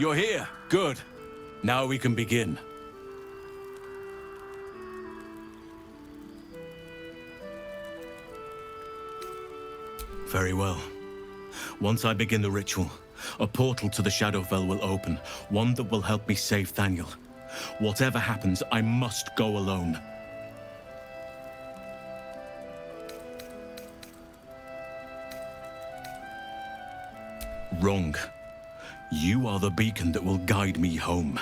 You're here. Good. Now we can begin. Very well. Once I begin the ritual, a portal to the Shadowfell will open, one that will help me save Thaniel. Whatever happens, I must go alone. Wrong. You are the beacon that will guide me home.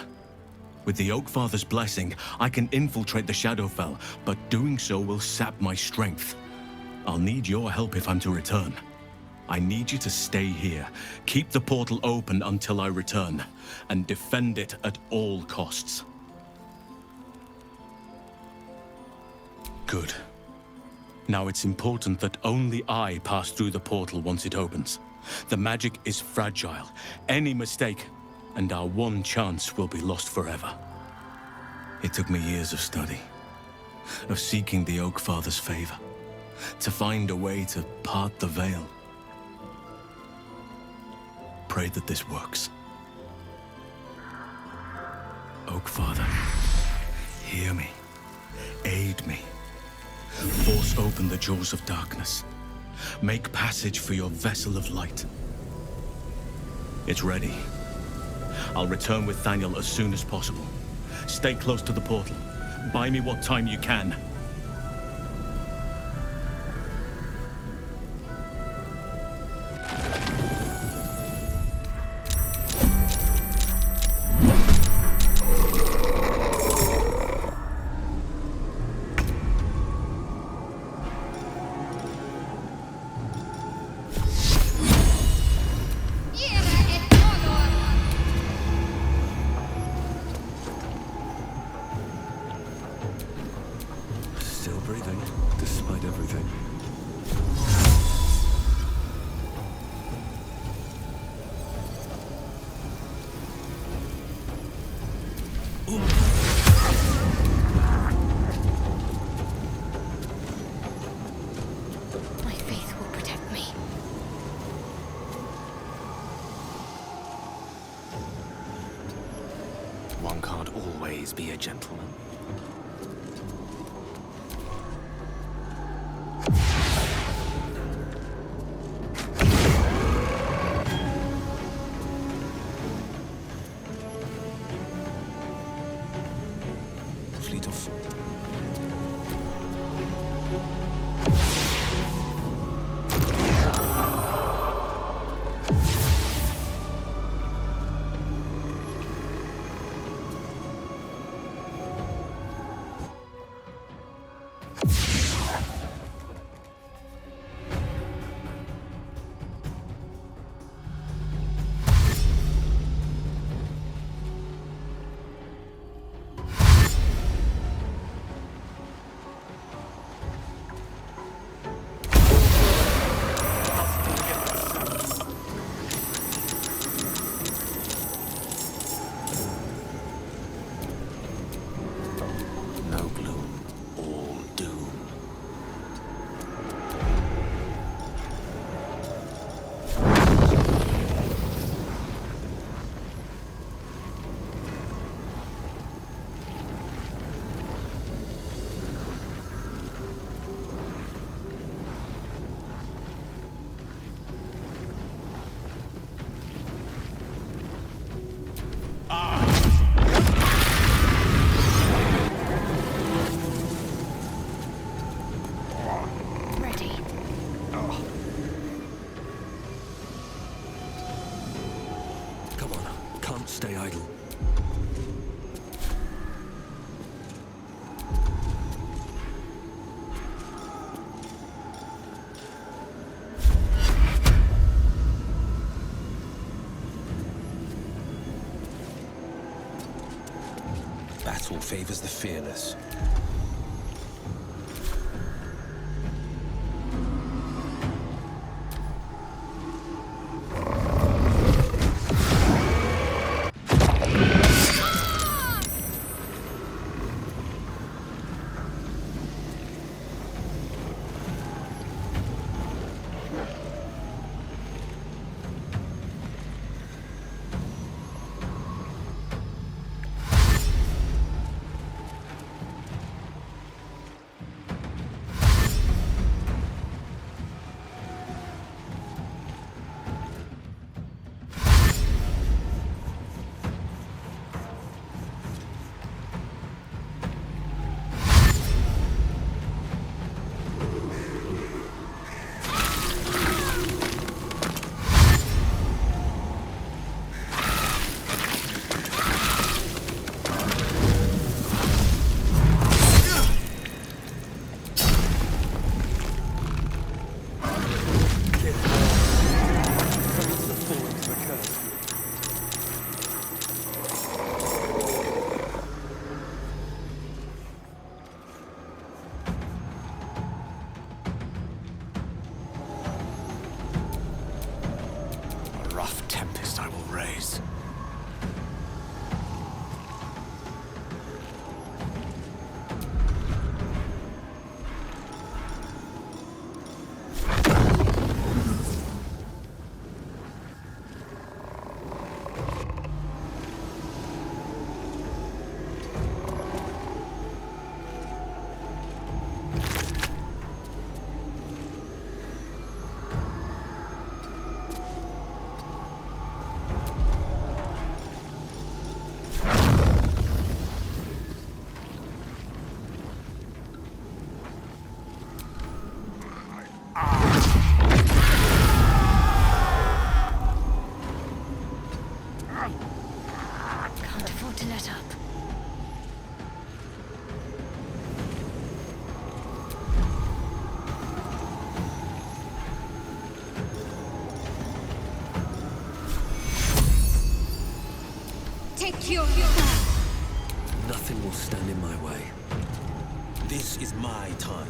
With the Oakfather's blessing, I can infiltrate the Shadowfell, but doing so will sap my strength. I'll need your help if I'm to return. I need you to stay here, keep the portal open until I return, and defend it at all costs. Good. Now it's important that only I pass through the portal once it opens. The magic is fragile. Any mistake, and our one chance will be lost forever. It took me years of study, of seeking the Oakfather's favor, to find a way to part the veil. Pray that this works. Oakfather, hear me. Aid me. Force open the jaws of darkness. Make passage for your vessel of light. It's ready. I'll return with Thaniel as soon as possible. Stay close to the portal. Buy me what time you can. Still breathing, despite everything. My faith will protect me. One can't always be a gentleman. Fleet of foot. No gloom, all doom. Ready. Come on, can't stay idle. Battle favors the fearless. of rays. Can't afford to let up. Take your... Nothing will stand in my way. This is my time.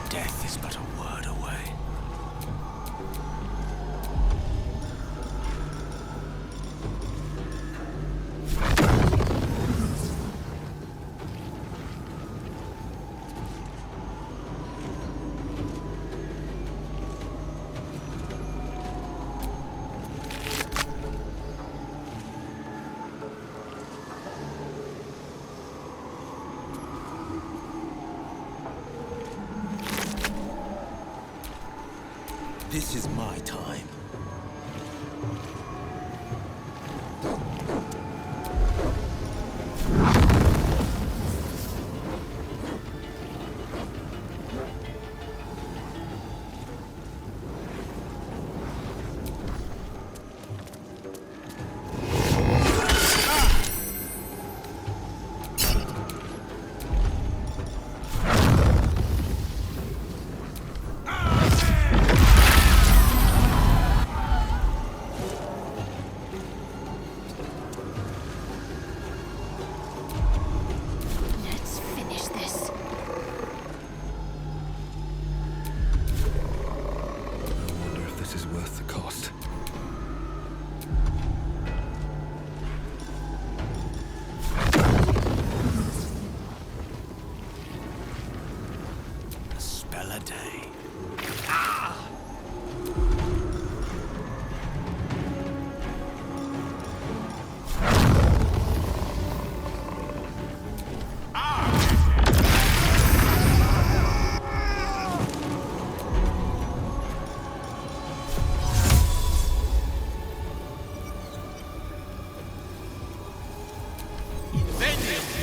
Death is but a word away. This is my time. Let's finish this. I wonder if this is worth the cost. A spell a day. Invenium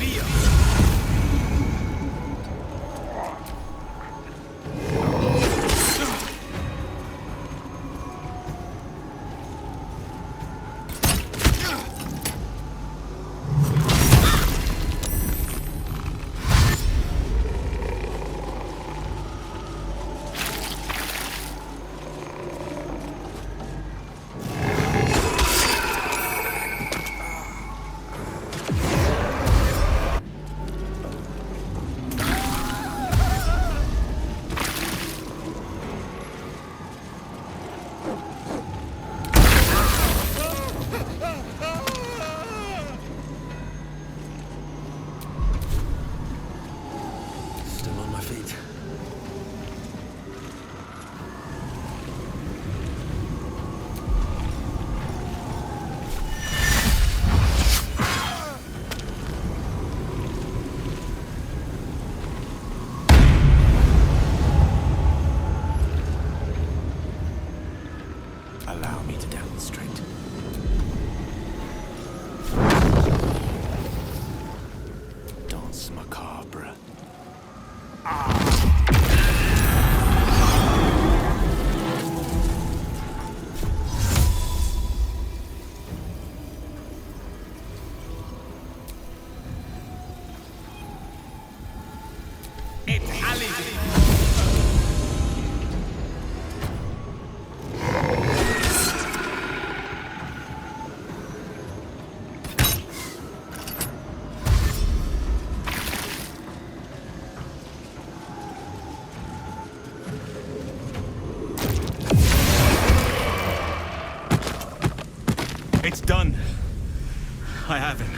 I have him.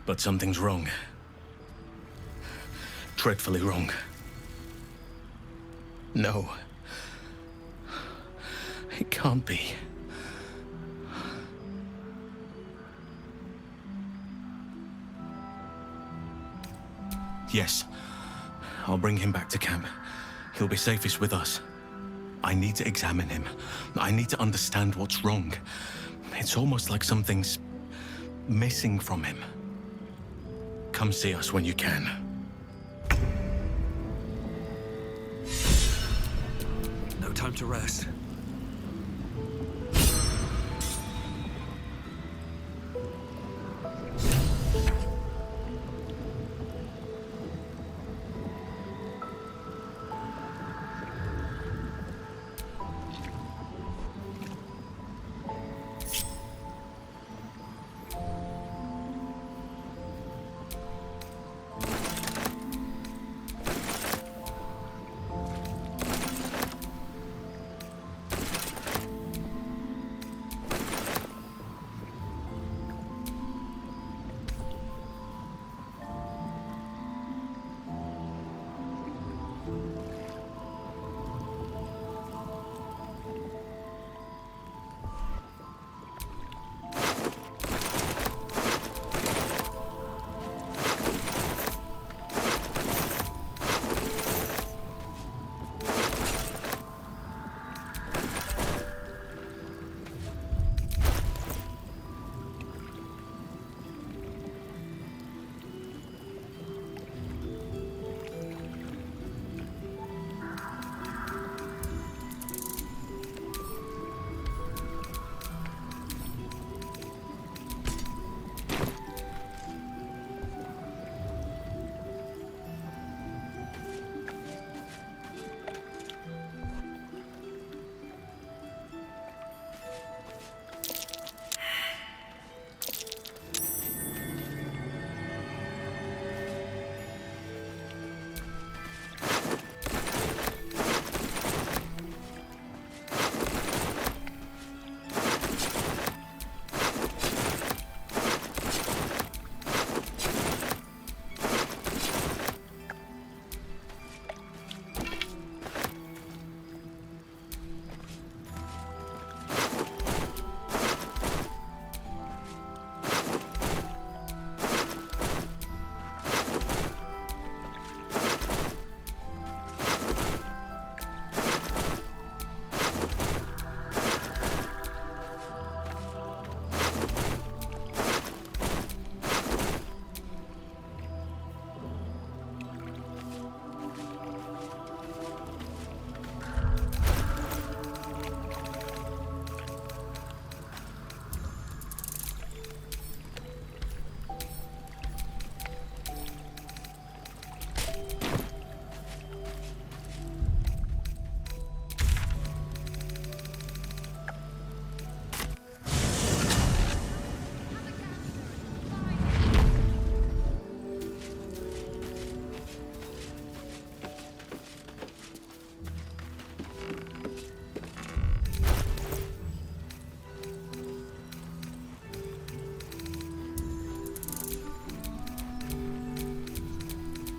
But something's wrong. Dreadfully wrong. No. It can't be. Yes. I'll bring him back to camp. He'll be safest with us. I need to examine him. I need to understand what's wrong. It's almost like something's missing from him. Come see us when you can. No time to rest.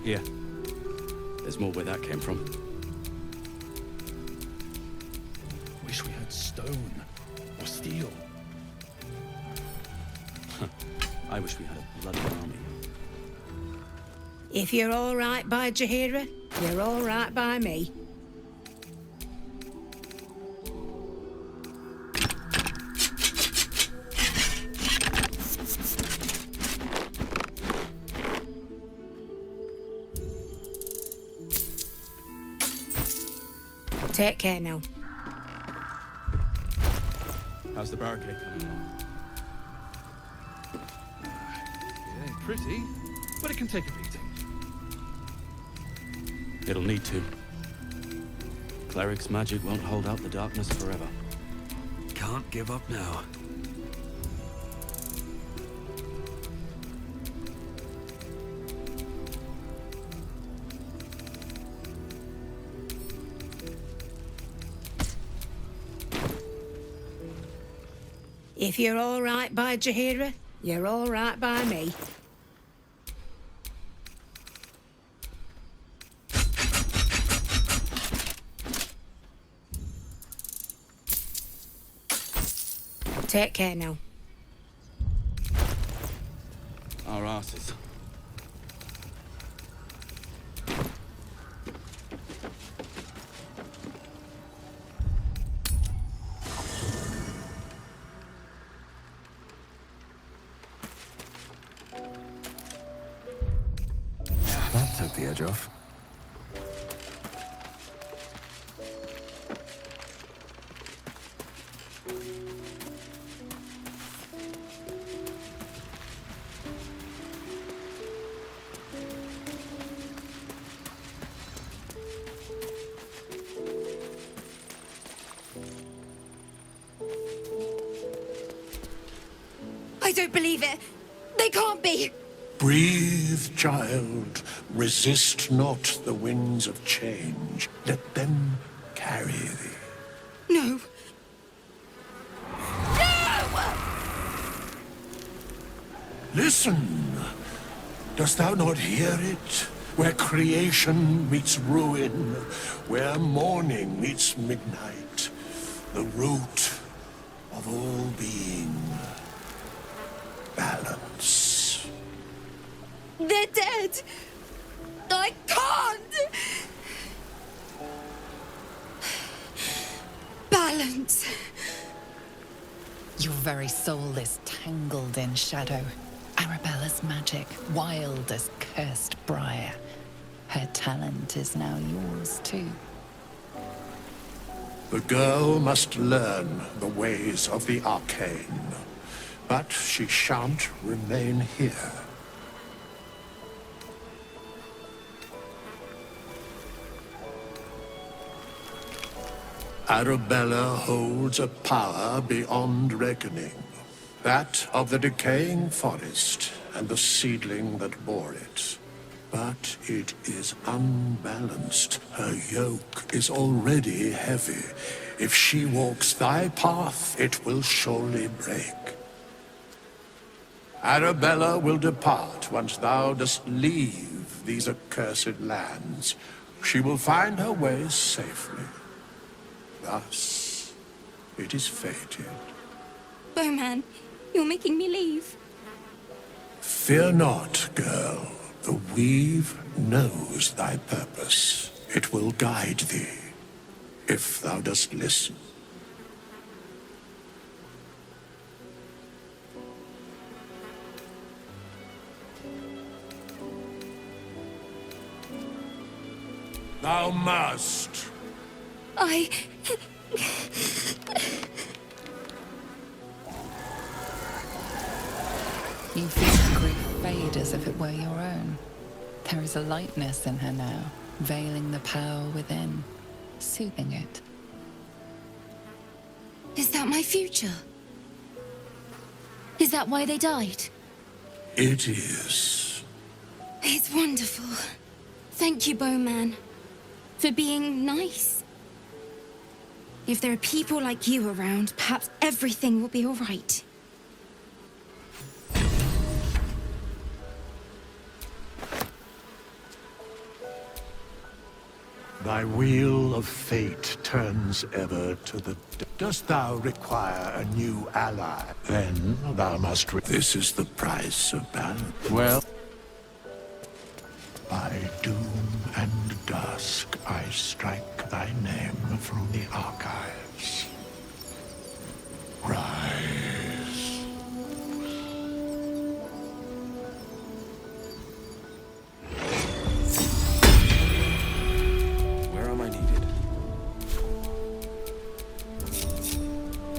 Here. There's more where that came from. Wish we had stone or steel. I wish we had a bloody army. If you're all right by Jahira, you're all right by me. Take care now. How's the barricade coming along? It ain't pretty, but it can take a beating. It'll need to. Cleric's magic won't hold out the darkness forever. Can't give up now. If you're all right by Jaheira, you're all right by me. Take care now. Our asses. That took the edge off. I don't believe it. They can't be. Breathe, child. Resist not the winds of change. Let them carry thee. No. Listen. Dost thou not hear it? Where creation meets ruin, where morning meets midnight, the root of all being. Balance. They're dead. I can't. Balance. Your very soul is tangled in shadow. Arabella's magic, wild as cursed briar. Her talent is now yours too. The girl must learn the ways of the arcane, but she shan't remain here. Arabella holds a power beyond reckoning. That of the decaying forest and the seedling that bore it. But it is unbalanced. Her yoke is already heavy. If she walks thy path, it will surely break. Arabella will depart once thou dost leave these accursed lands. She will find her way safely. Thus, it is fated. Bowman, you're making me leave. Fear not, girl. The weave knows thy purpose. It will guide thee, if thou dost listen. Thou must. You feel grief fade as if it were your own. There is a lightness in her now, veiling the power within, soothing it. Is that my future? Is that why they died? It is. It's wonderful. Thank you, Bowman, for being nice. If there are people like you around, perhaps everything will be all right. Thy wheel of fate turns ever to the... Dost thou require a new ally? Then thou must... This is the price of balance. Well... By doom and dusk, I strike thy name from the archives. Rise. Where am I needed?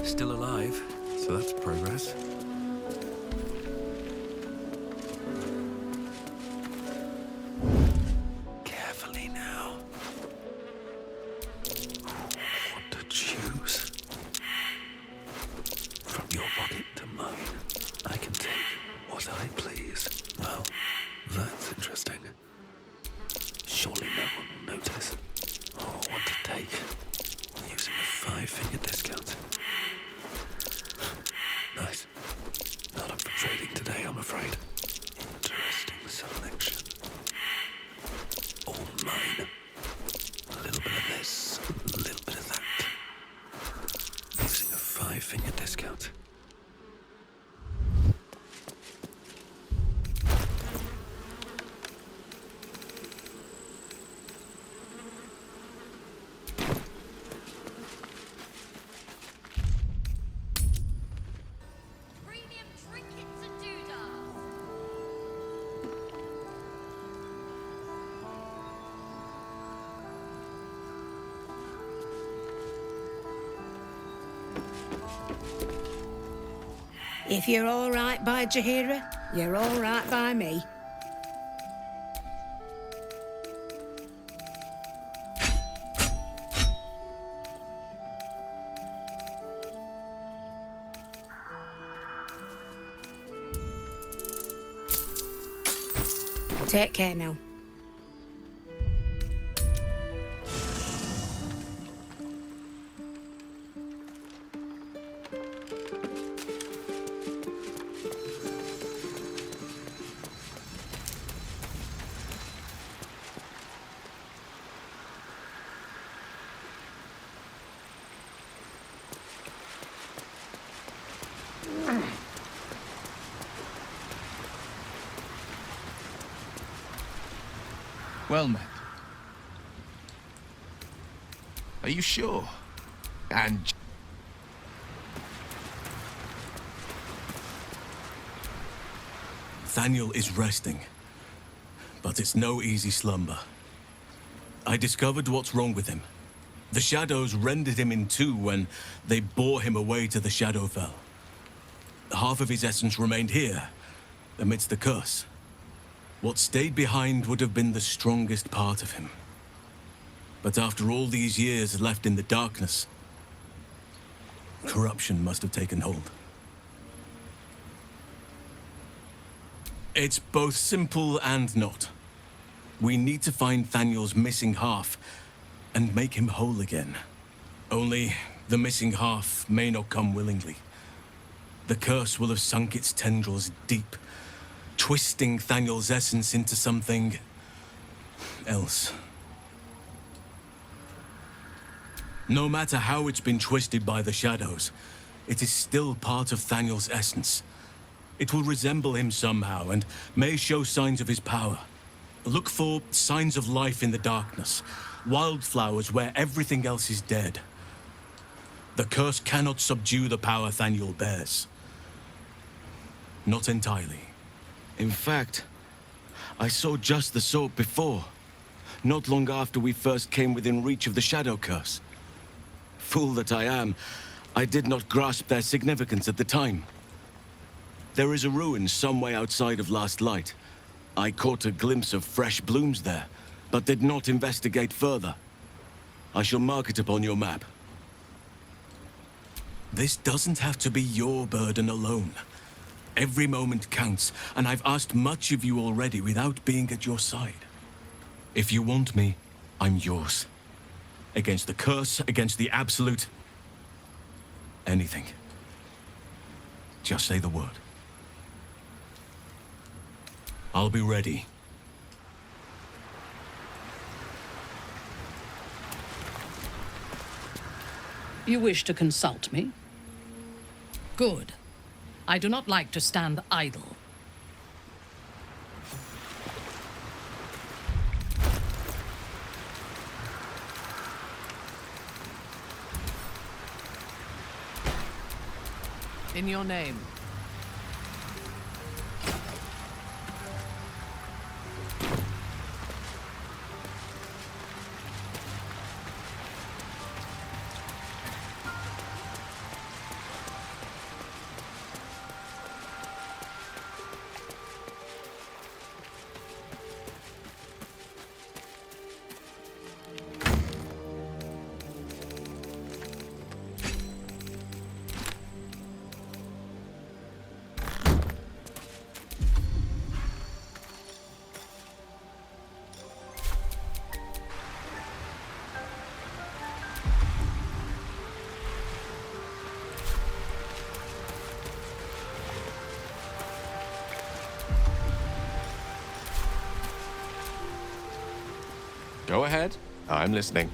Still alive, so that's progress. Carefully now. What to choose? From your pocket to mine, I can take what I please. Well, that's interesting. Surely no one will notice. Or what to take. Using a 5-finger discount. If you're all right by Jaheira, you're all right by me. Take care now. Well met. Are you sure? And... Thaniel is resting, but it's no easy slumber. I discovered what's wrong with him. The shadows rendered him in two when they bore him away to the Shadowfell. Half of his essence remained here, amidst the curse. What stayed behind would have been the strongest part of him. But after all these years left in the darkness, corruption must have taken hold. It's both simple and not. We need to find Thaniel's missing half and make him whole again. Only the missing half may not come willingly. The curse will have sunk its tendrils deep, twisting Thaniel's essence into something else. No matter how it's been twisted by the shadows, it is still part of Thaniel's essence. It will resemble him somehow and may show signs of his power. Look for signs of life in the darkness, wildflowers where everything else is dead. The curse cannot subdue the power Thaniel bears. Not entirely. In fact, I saw just the sort before, not long after we first came within reach of the Shadow Curse. Fool that I am, I did not grasp their significance at the time. There is a ruin some way outside of Last Light. I caught a glimpse of fresh blooms there, but did not investigate further. I shall mark it upon your map. This doesn't have to be your burden alone. Every moment counts, and I've asked much of you already without being at your side. If you want me, I'm yours. Against the curse, against the absolute... anything. Just say the word. I'll be ready. You wish to consult me? Good. I do not like to stand idle. In your name. Go ahead. I'm listening.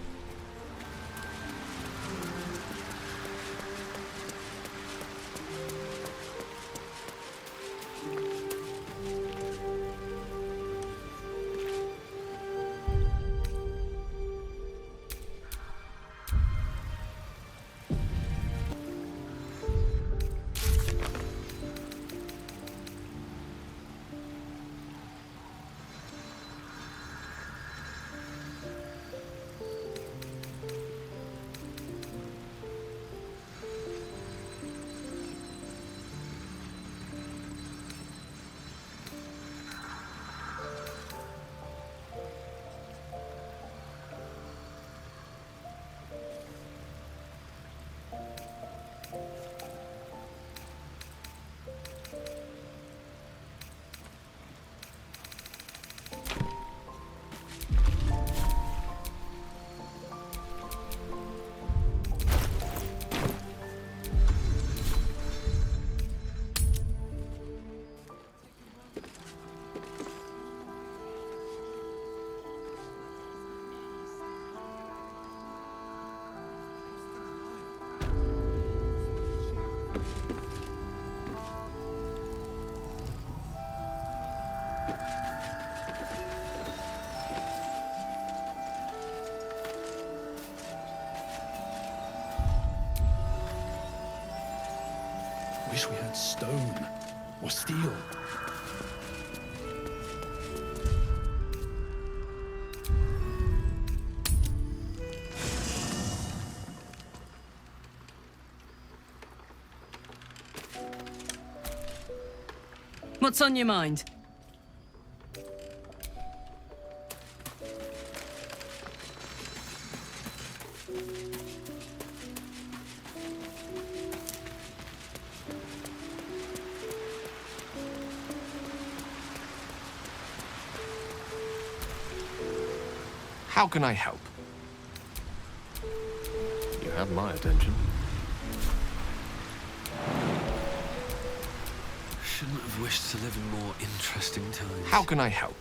Wish we had stone or steel. What's on your mind? How can I help? You have my attention. Shouldn't have wished to live in more interesting times. How can I help?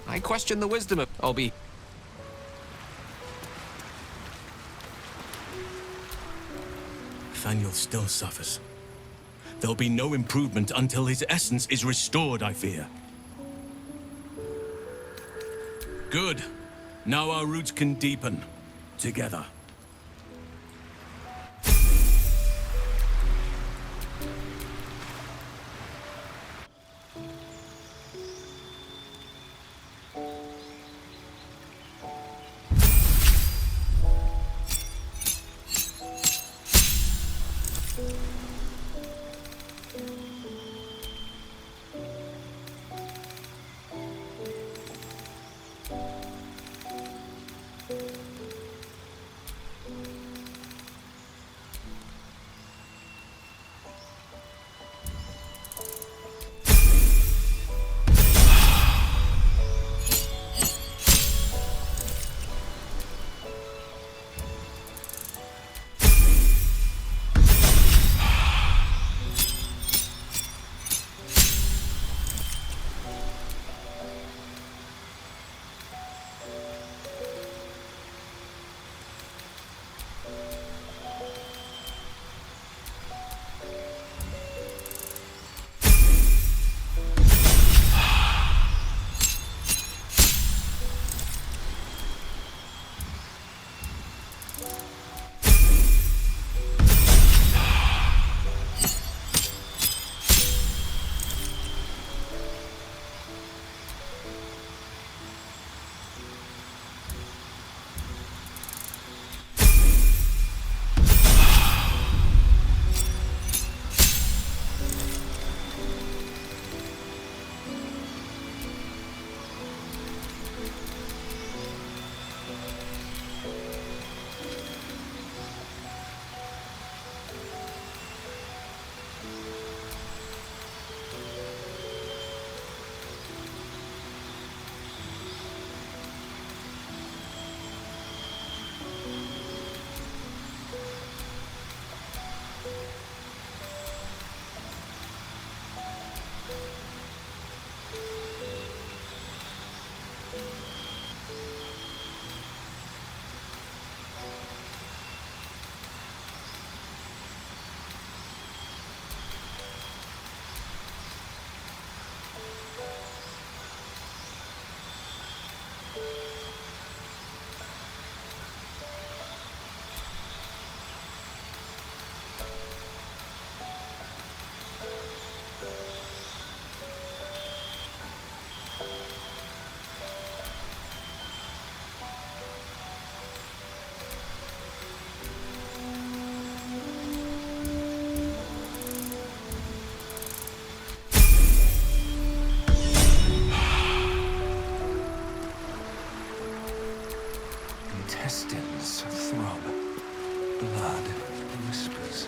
I question the wisdom of... I'll be... Nathaniel still suffers. There'll be no improvement until his essence is restored, I fear. Good. Now our roots can deepen. Together. Intestines throb. Blood whispers.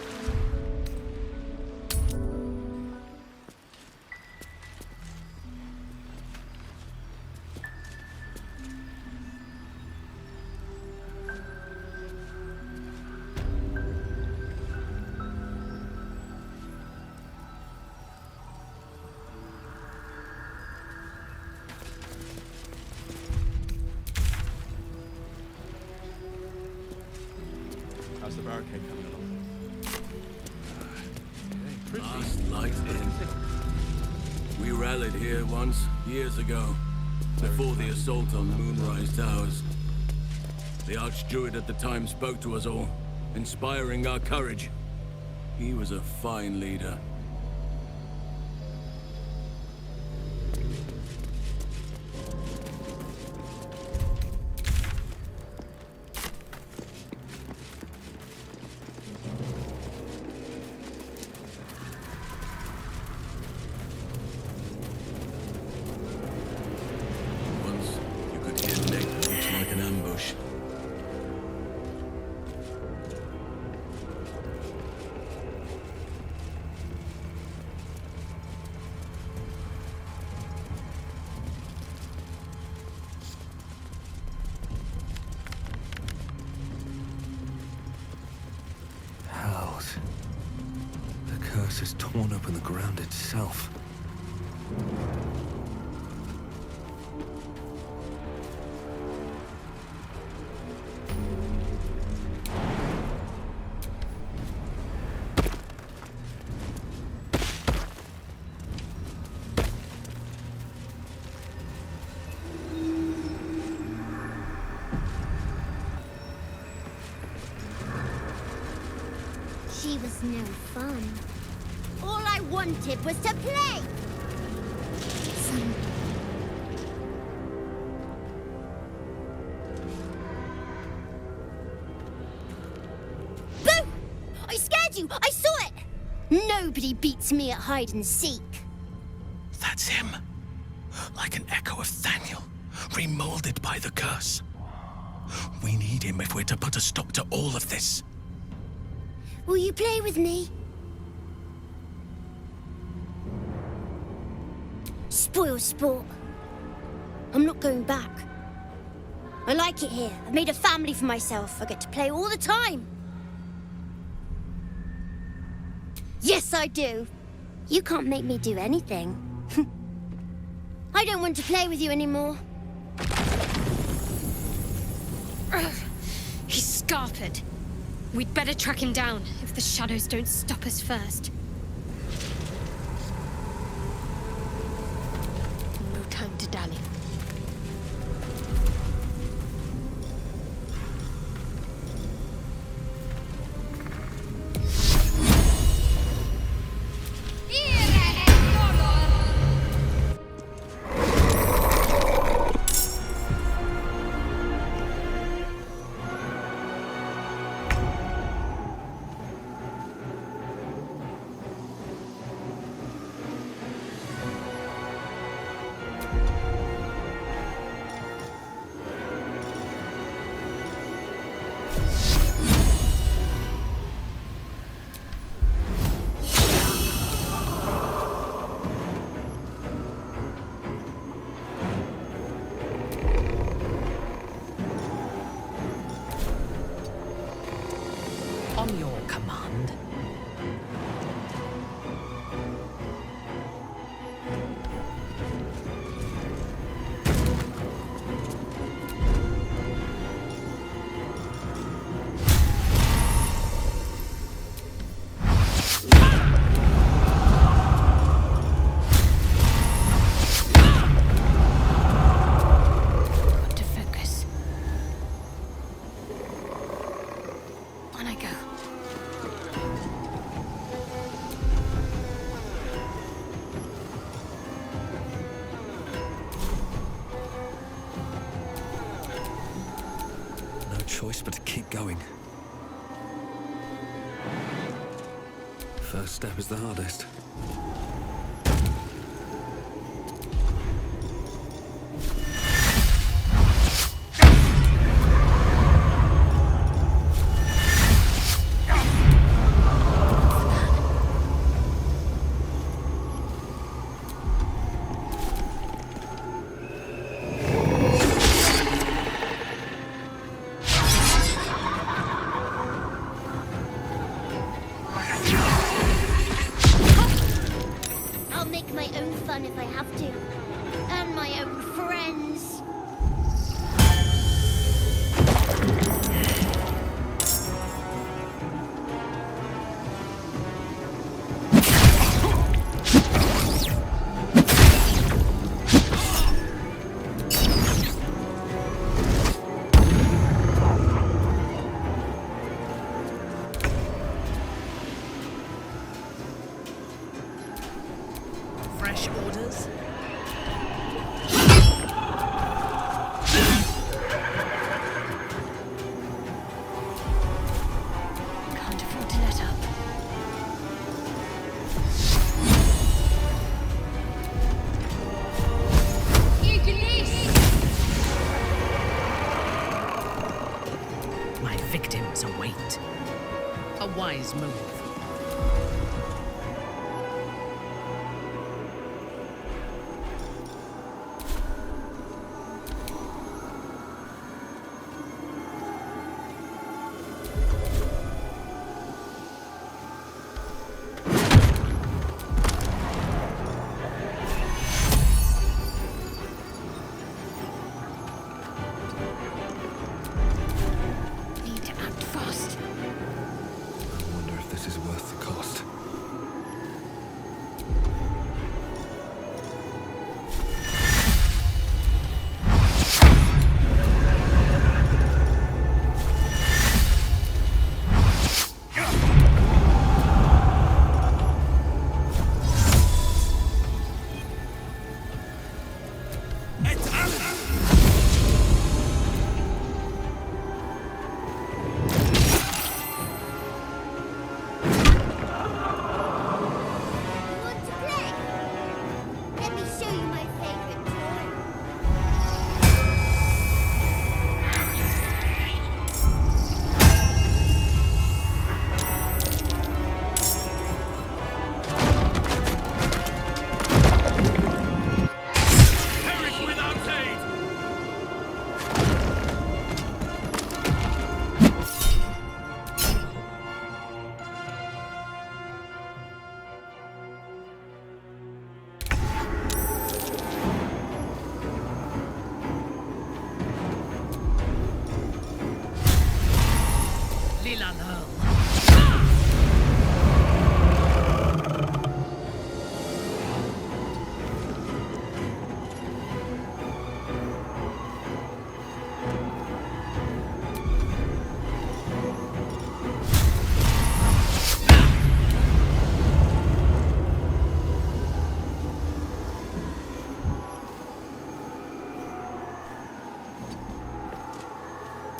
How's the barricade coming along? Last light in. We rallied here once, years ago, before the assault on Moonrise Towers. The Archdruid at the time spoke to us all, inspiring our courage. He was a fine leader. Once you could hear Nick looks like an ambush. Hells. The curse has torn open the ground itself. She was no fun. All I wanted was to play! Boo! I scared you! I saw it! Nobody beats me at hide and seek. That's him. Like an echo of Thaniel, remolded by the curse. We need him if we're to put a stop to all of this. Will you play with me? Spoil sport. I'm not going back. I like it here. I've made a family for myself. I get to play all the time. Yes, I do. You can't make me do anything. I don't want to play with you anymore. He's scarpered. We'd better track him down if the shadows don't stop us first. No time to dally. On your command. Got to focus. On I go. No choice but to keep going. First step is the hardest. I'll make my own fun if I have to. And my own friends. let my victims await. A wise move. Need to act fast. I wonder if this is worth the cost. Want to play? Let me show you my favorite toy. Lilan Earl.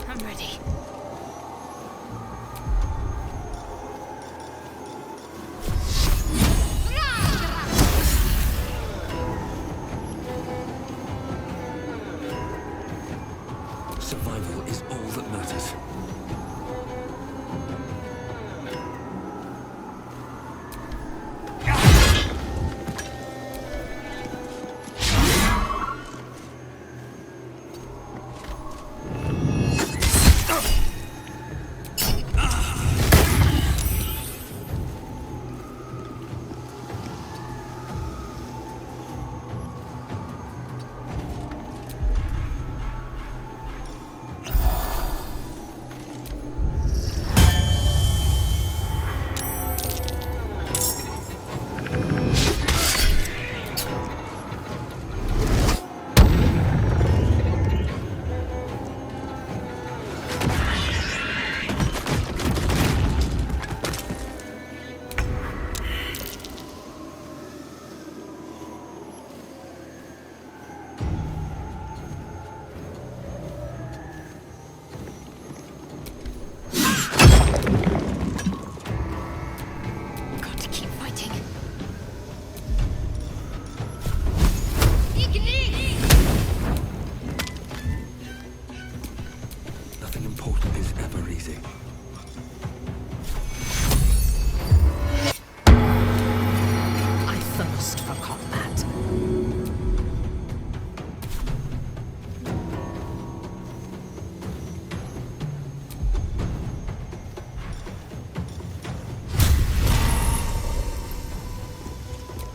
I'm ready. Survival is all that matters. Got to keep fighting. Nothing important is ever easy. I thirst for combat.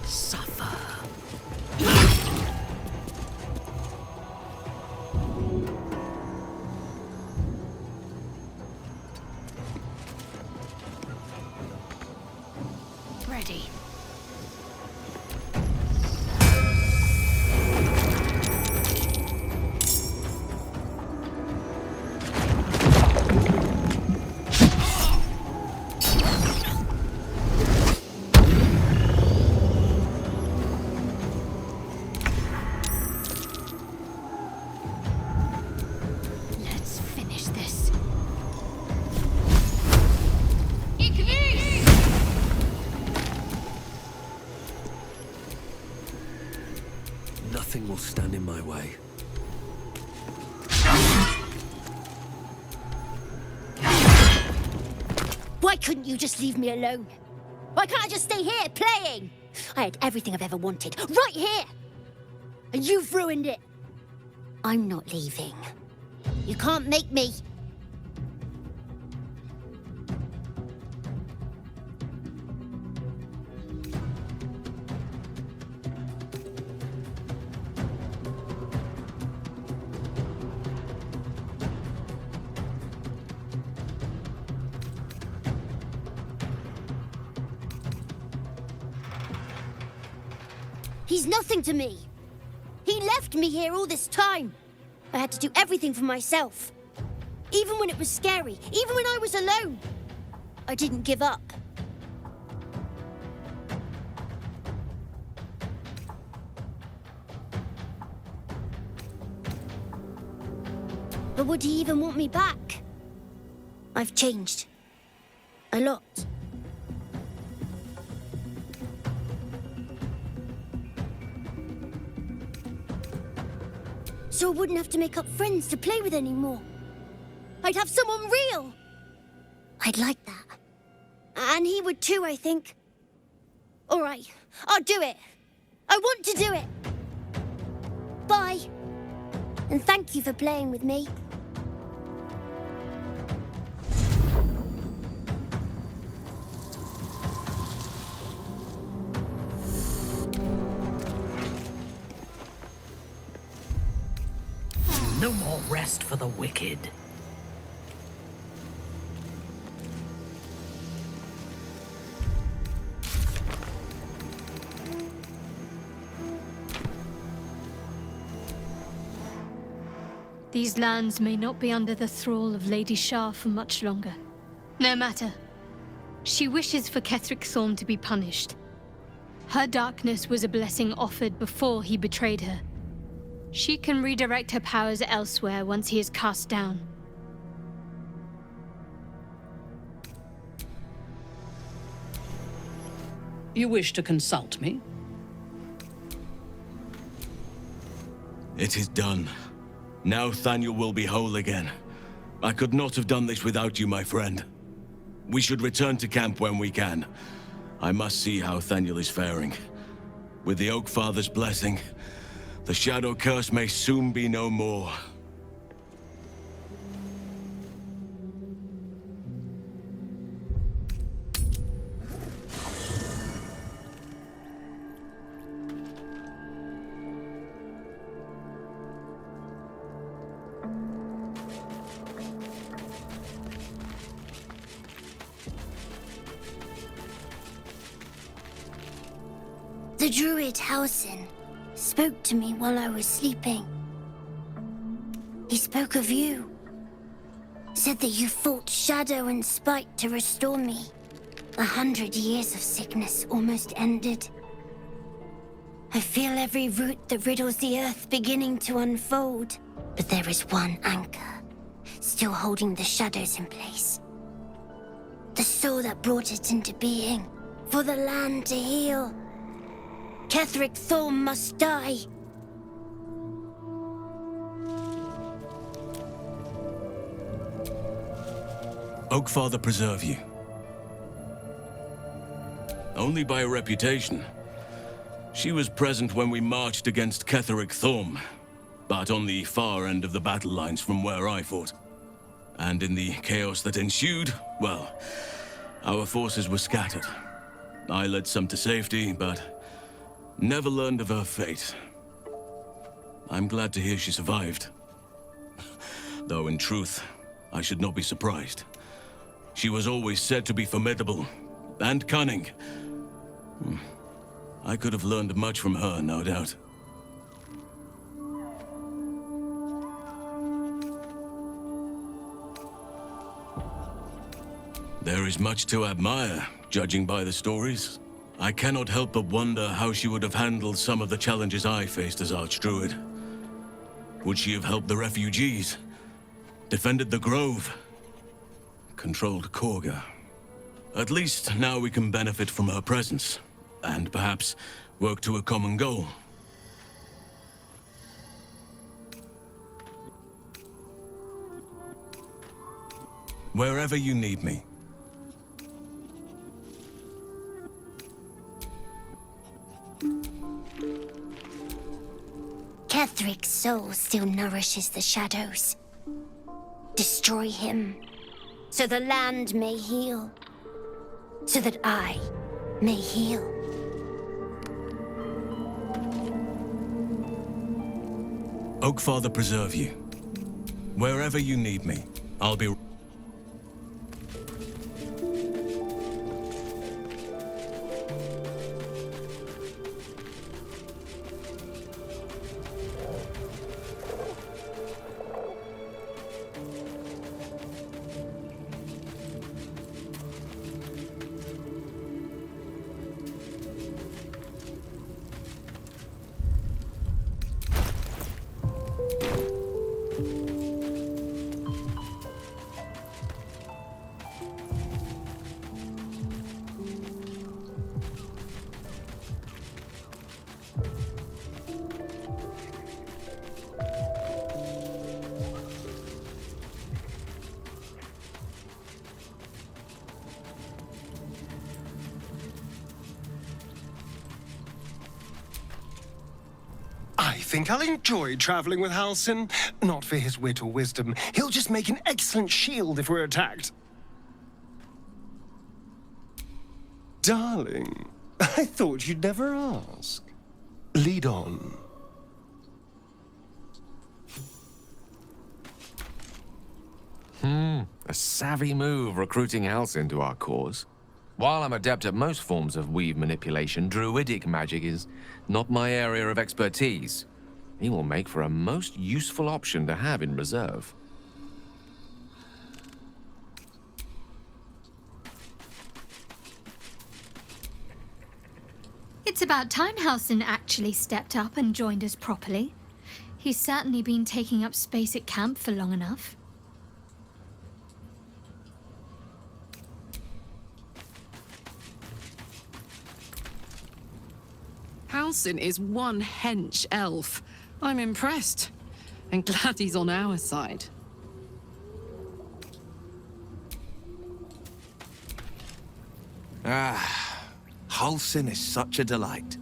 Suffer. Ready. Let's finish this. Nothing will stand in my way. Why couldn't you just leave me alone? Why can't I just stay here, playing? I had everything I've ever wanted, right here! And you've ruined it. I'm not leaving. You can't make me. He's nothing to me. He left me here all this time. I had to do everything for myself. Even when it was scary, even when I was alone. I didn't give up. But would he even want me back? I've changed. A lot. So I wouldn't have to make up friends to play with anymore. I'd have someone real. I'd like that. And he would too, I think. All right, I'll do it. I want to do it. Bye. And thank you for playing with me. No more rest for the wicked. These lands may not be under the thrall of Lady Shah for much longer. No matter. She wishes for Ketheric Thorm to be punished. Her darkness was a blessing offered before he betrayed her. She can redirect her powers elsewhere once he is cast down. You wish to consult me? It is done. Now Thaniel will be whole again. I could not have done this without you, my friend. We should return to camp when we can. I must see how Thaniel is faring. With the Oak Father's blessing, the Shadow Curse may soon be no more. The druid Halsin spoke to me while I was sleeping. He spoke of you. Said that you fought shadow and spite to restore me. 100 years of sickness almost ended. I feel every root that riddles the earth beginning to unfold. But there is one anchor, still holding the shadows in place. The soul that brought it into being, for the land to heal. Ketheric Thorm must die. Oakfather preserve you. Only by reputation. She was present when we marched against Ketheric Thorm, but on the far end of the battle lines from where I fought. And in the chaos that ensued, well, our forces were scattered. I led some to safety, but never learned of her fate. I'm glad to hear she survived. Though in truth, I should not be surprised. She was always said to be formidable and cunning. I could have learned much from her, no doubt. There is much to admire, judging by the stories. I cannot help but wonder how she would have handled some of the challenges I faced as Archdruid. Would she have helped the refugees? Defended the Grove? Controlled Korga? At least now we can benefit from her presence, and perhaps work to a common goal. Wherever you need me. Kethric's soul still nourishes the shadows. Destroy him, so the land may heal, so that I may heal. Oakfather preserve you. Wherever you need me, I'll be... I think I'll enjoy traveling with Halsin. Not for his wit or wisdom. He'll just make an excellent shield if we're attacked. Darling, I thought you'd never ask. Lead on. A savvy move recruiting Halsin to our cause. While I'm adept at most forms of weave manipulation, druidic magic is not my area of expertise. He will make for a most useful option to have in reserve. It's about time Halsin actually stepped up and joined us properly. He's certainly been taking up space at camp for long enough. Halsin is one hench elf. I'm impressed. And glad he's on our side. Halsin is such a delight.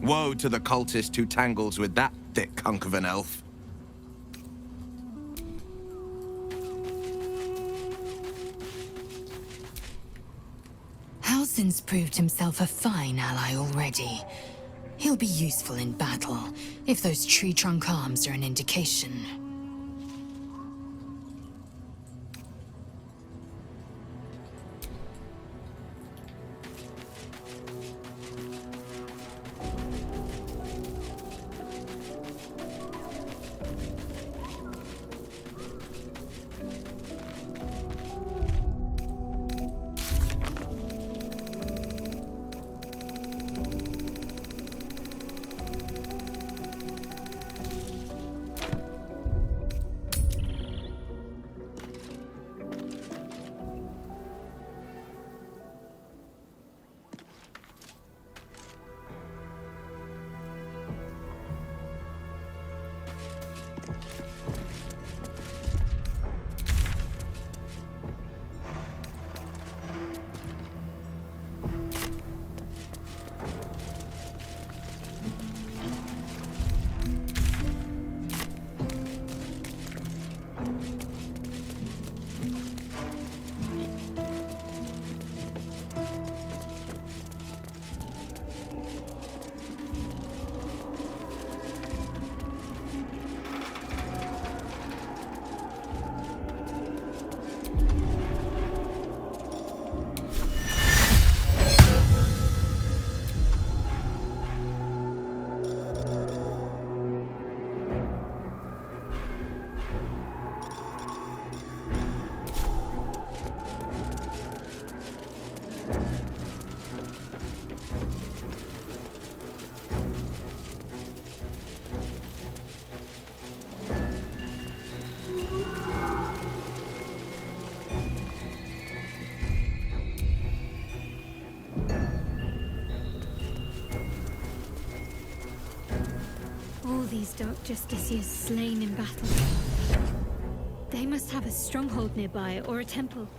Woe to the cultist who tangles with that thick hunk of an elf. Halsin's proved himself a fine ally already. He'll be useful in battle, if those tree trunk arms are an indication. All these dark justiciars slain in battle. They must have a stronghold nearby or a temple.